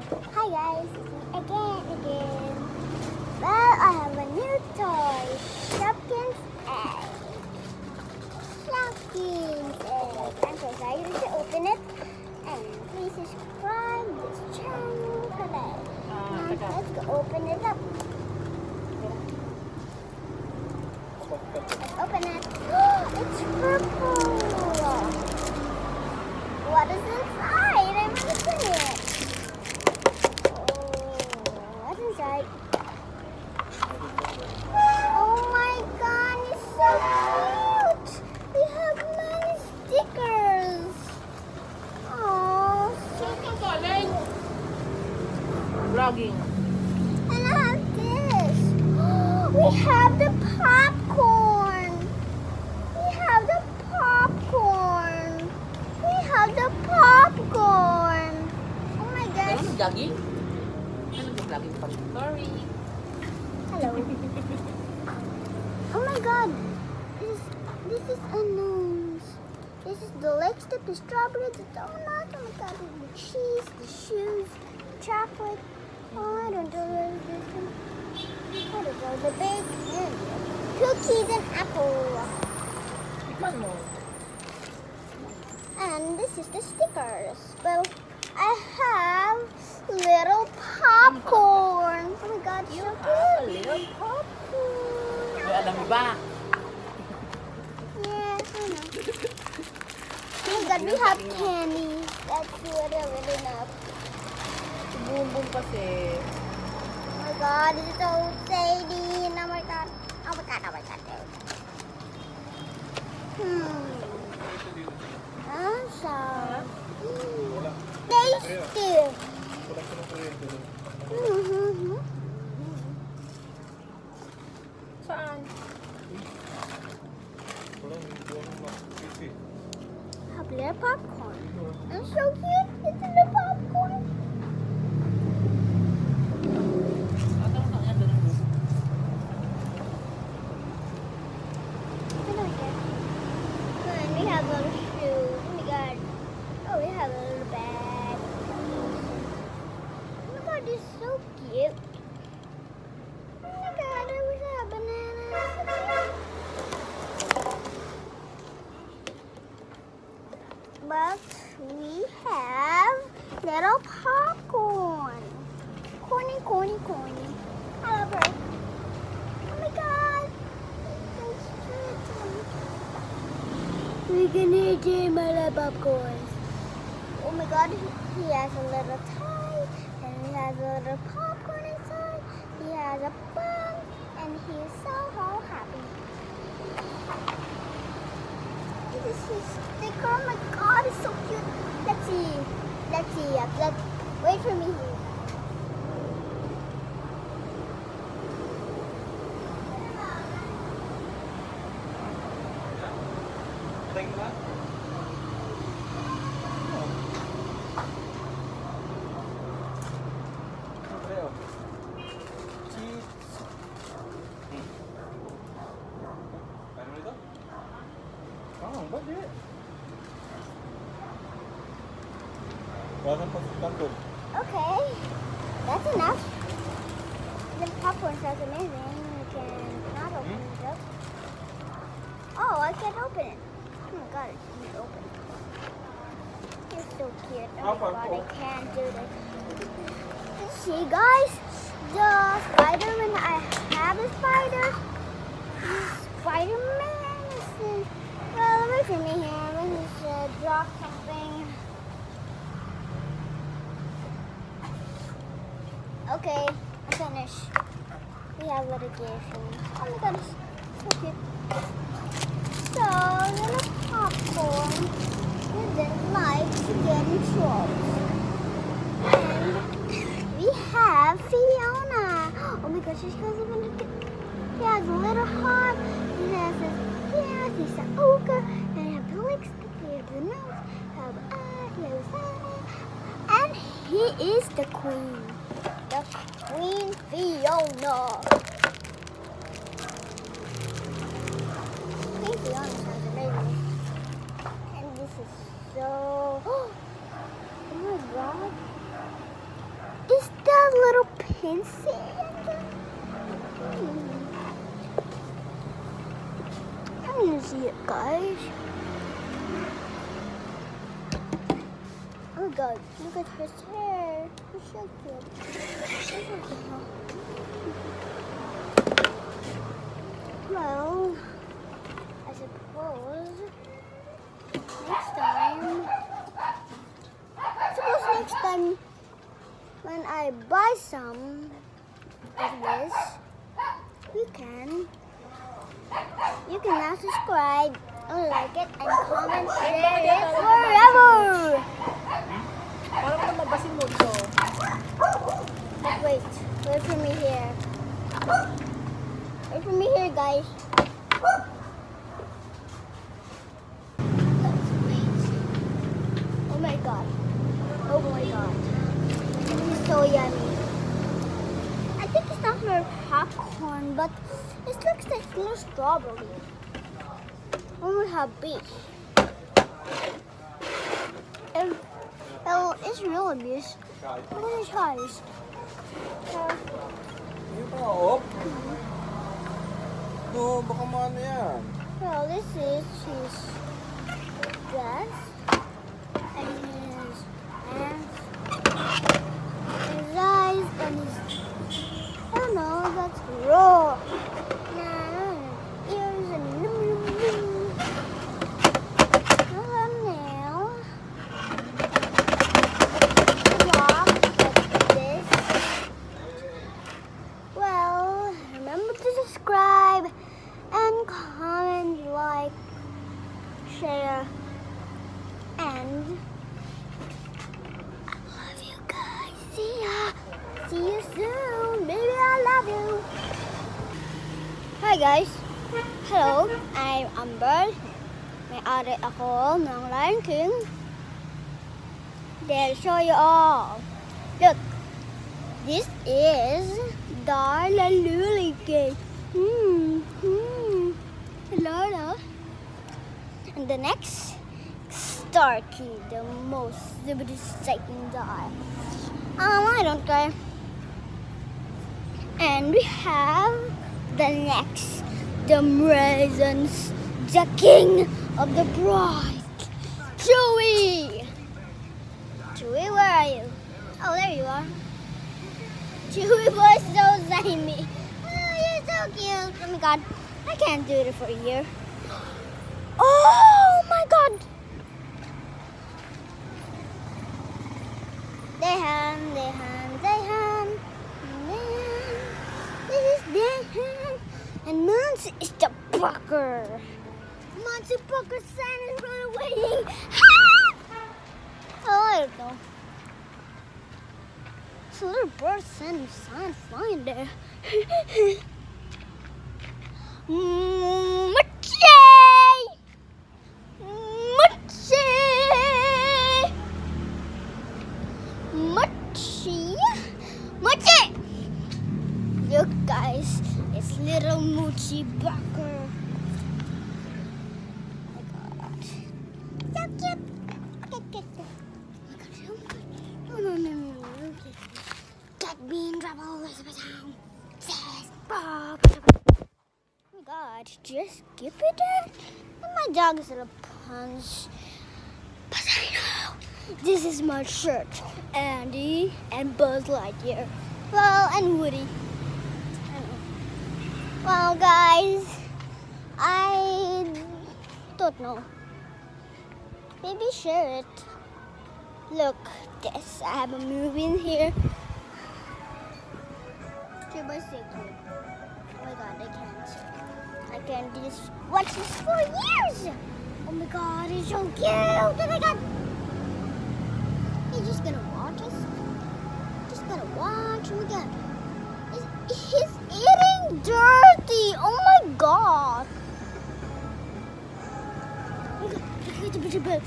Hi guys, it's me again. Well, I have a new toy. Shopkins egg. Shopkins egg. I'm so excited to open it. And please subscribe this channel today. Now let's go open it up. Let's open it. It's purple. What is inside? I'm opening it. What's inside? Oh my god, it's so cute! We have many stickers. Oh, so cute. Vlogging. And I have this. We have the popcorn. We have the popcorn. We have the popcorn. Oh my gosh. Ano jogging? Ano jogging pa? Sorry. Hello. Oh my god. This is a nose. This is the lipstick, the strawberry, the donut. Oh my god. The cheese, the shoes, chocolate. Oh, I don't know what is this one. I don't know. The bacon. Cookies and apple. Tikman mo. And this is the stickers. Well, I have little popcorn. Oh my god, so A cute. little Popcorn. May alam mo ba? Yes, I know. Oh my god, we have candy. That's really enough. Si Boom Boom kasi. Oh my god, this is so exciting. Oh my god. Oh my god, oh my god. So tasty. Saan? Have little popcorn. It's so cute. It's in the popcorn. Atang kang yan doon ang gusto. I don't care. And we have little shoes. Oh my god. Oh, we have a little bag. Oh my god, this is so cute. Oh my god, I wish I had bananas. But we have little popcorn. Corny. I love her. Oh my god. We're gonna eat my little popcorn. Oh my god, he has a little tie, and he has a little popcorn inside. He has a bun, and he is so happy. This is his sticker. Oh my god, it's so cute. Let's see. Wait for me here. Okay, that's enough. The popcorn sounds amazing. You cannot open it up. Oh, I can't open it. Oh my god, I can't open it. It's so cute. Oh my god, I can't do this. See guys, the spider, when I have a spider, Spider-Man is well away from me here. Let me just drop something. Okay, I'm finished. We have little gifts. Oh my god, it's so cute. So, little popcorn didn't like to get in trouble. And we have Fiona. Oh my gosh, she's going to he has a little heart. He has his ears. He's an ogre. And he has the lipstick. He has the nose. He has the eye. He has the eye. And he is the queen. The Queen Fiona. Queen Fiona sounds amazing. And this is so... Oh my god. can see it. I'm gonna see it, guys. Oh god, look at his hair. It's so cute. Well, I suppose next time when I buy some of this, you can now subscribe and like it and comment, share it forever. Parang lumabasin mo ito. Wait for me here. Wait for me here, guys. Oh my god. Oh my god. This is so yummy. I think it's not for popcorn, but it looks like little strawberry. Oh, we have beef. It's really big. Look at his eyes. Yung pa, op. No, baka maano yan. Well, this is his dress and his hands, his eyes, and his, I don't know, that's raw. Now, ears and thumbnail. Block like this. Well, remember to subscribe and comment, like, share, and I love you guys. See ya. See you soon. Baby, I love you. Hi guys. Hello, I'm Amber. May-ari ako ng Lion King. They'll show you all. Look, this is Darla Lily Cake. Lola. And the next, Starkey, the most exciting doll. I don't care. And we have the next, the Raisins, the king of the bride, Chewy. Chewy, where are you? Oh, there you are. Chewy was so slimy. Oh, you're so cute. Oh my god, I can't do it for a year. Oh my god. They hand. This is their hand. And Mons is the Bucker. Mons the Bucker son is run away. Oh, I don't know. It's a little bird son flying there. Mochi! Look guys, it's little Moochie Bucker. Oh my god. So cute. Okay. Oh my god, so good. No. Okay. Get me in trouble, Elizabeth Town. Says Bob. Oh my god, just skip it there? And my dog is a punch. But I know this is my shirt. Andy and Buzz Lightyear. Well, and Woody. Well, guys, I don't know. Maybe share it. Look, this. I have a movie in here. Oh my god, I can't just watch this for years. Oh my god, he's so cute. Oh my god. He's just gonna watch us. Just gonna watch. Oh my god. He's eating dirty. Oh my god. Oh my god.